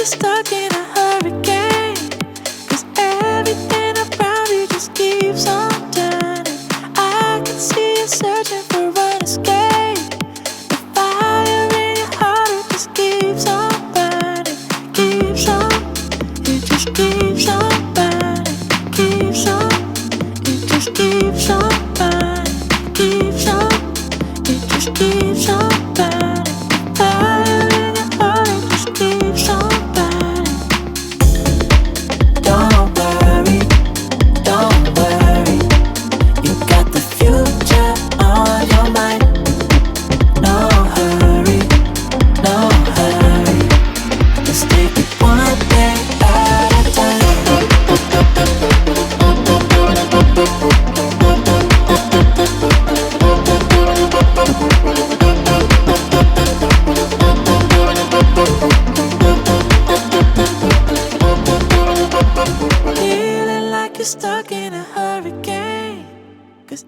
stuck in a hurricane. 'Cause everything around you just keeps on turning. I can see you searching for an escape. The fire in your heart, it just keeps on burning. Keeps on, it just keeps on burning. Keeps on, it just keeps on burning. Keeps on, it just keeps on burning. Fire in your heart, it just keeps on burning. Don't worry, you got the future on your mind. No hurry, let's take it one day at a time. Feeling like you're stuck in a hurricane. 'Cause